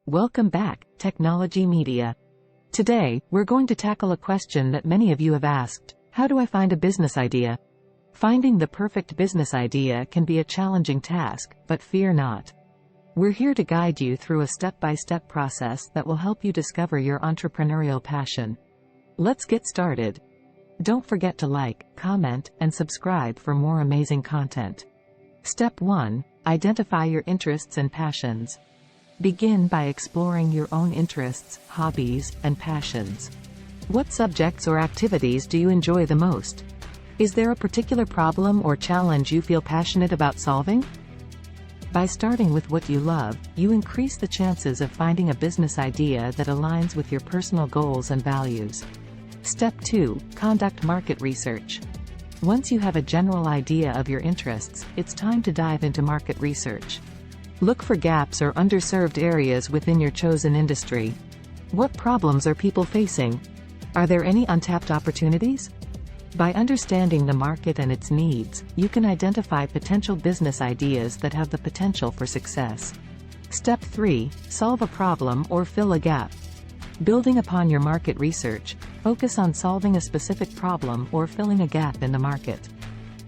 Welcome back, Technologymedia. Today, we're going to tackle a question that many of you have asked. How do I find a business idea? Finding the perfect business idea can be a challenging task, but fear not. We're here to guide you through a step-by-step process that will help you discover your entrepreneurial passion. Let's get started. Don't forget to like, comment, and subscribe for more amazing content. Step 1. Identify your interests and passions. Begin by exploring your own interests, hobbies, and passions. What subjects or activities do you enjoy the most? Is there a particular problem or challenge you feel passionate about solving? By starting with what you love, you increase the chances of finding a business idea that aligns with your personal goals and values. Step 2. Conduct market research. Once you have a general idea of your interests, it's time to dive into market research. Look for gaps or underserved areas within your chosen industry. What problems are people facing? Are there any untapped opportunities? By understanding the market and its needs, you can identify potential business ideas that have the potential for success. Step 3. Solve a problem or fill a gap. Building upon your market research, focus on solving a specific problem or filling a gap in the market.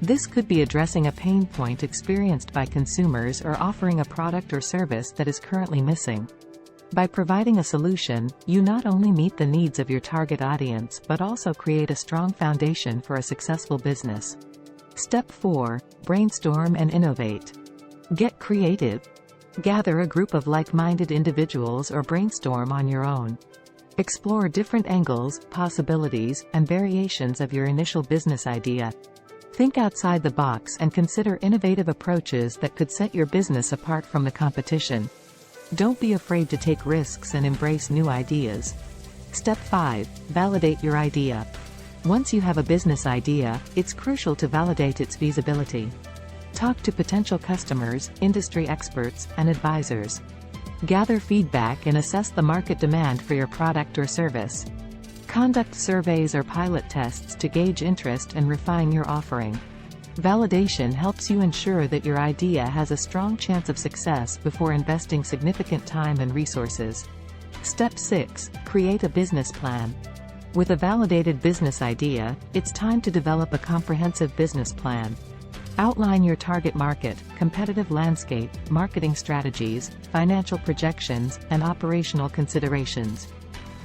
This could be addressing a pain point experienced by consumers or offering a product or service that is currently missing. By providing a solution, you not only meet the needs of your target audience but also create a strong foundation for a successful business. Step 4. Brainstorm and innovate. Get creative. Gather a group of like-minded individuals or brainstorm on your own. Explore different angles, possibilities, and variations of your initial business idea. Think outside the box and consider innovative approaches that could set your business apart from the competition. Don't be afraid to take risks and embrace new ideas. Step 5. Validate your idea. Once you have a business idea, it's crucial to validate its feasibility. Talk to potential customers, industry experts, and advisors. Gather feedback and assess the market demand for your product or service. Conduct surveys or pilot tests to gauge interest and refine your offering. Validation helps you ensure that your idea has a strong chance of success before investing significant time and resources. Step 6. Create a business plan. With a validated business idea, it's time to develop a comprehensive business plan. Outline your target market, competitive landscape, marketing strategies, financial projections, and operational considerations.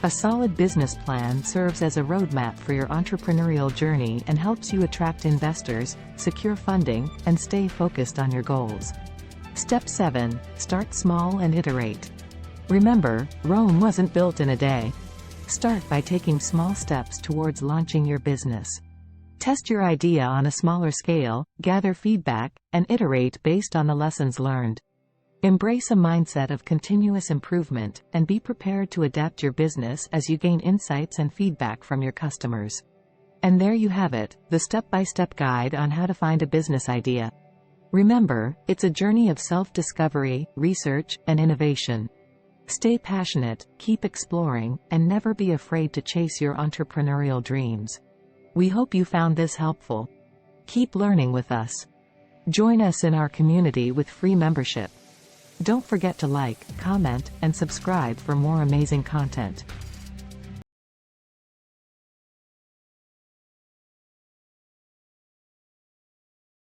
A solid business plan serves as a roadmap for your entrepreneurial journey and helps you attract investors, secure funding, and stay focused on your goals. Step 7. Start small and iterate. Remember, Rome wasn't built in a day. Start by taking small steps towards launching your business. Test your idea on a smaller scale, gather feedback, and iterate based on the lessons learned. Embrace a mindset of continuous improvement, and be prepared to adapt your business as you gain insights and feedback from your customers. And there you have it, the step-by-step guide on how to find a business idea. Remember, it's a journey of self-discovery, research, and innovation. Stay passionate, keep exploring, and never be afraid to chase your entrepreneurial dreams. We hope you found this helpful. Keep learning with us. Join us in our community with free membership. Don't forget to like, comment, and subscribe for more amazing content.